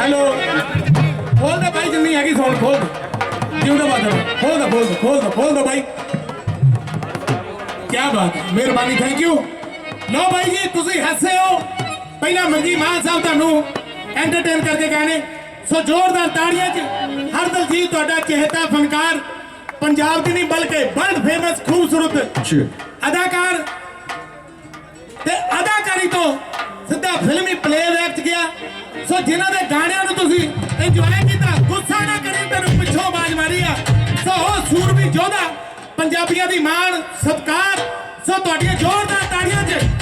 hello खोल दे भाई जिन्नी हैगी साउंड खोल जिंदा बादल खोल दो भाई क्या बात है मेहरबानी थैंक यू लो भाई जी तुसी हसे हो पहला मंगी मान साहब तुहानू एंटरटेन करके गाने सो जोरदार ताड़ियां च हर दलजीत तुहाडा चहेता फनकार पंजाब की नहीं बल्कि वर्ल्ड फेमस खूबसूरत अदाकार ते अदाकारी तो सीधा फिल्मी प्लेबैक च गया सो जिन्हां दे गाणियां नूं तुसीं इंजॉय कीता गुस्सा ना करी तैनूं पिछों आवाज मारी आ सो हो सूरबी योधा पंजाबियों दी मान सत्कार सो तुहाडीआं जोरदार ताड़ियां च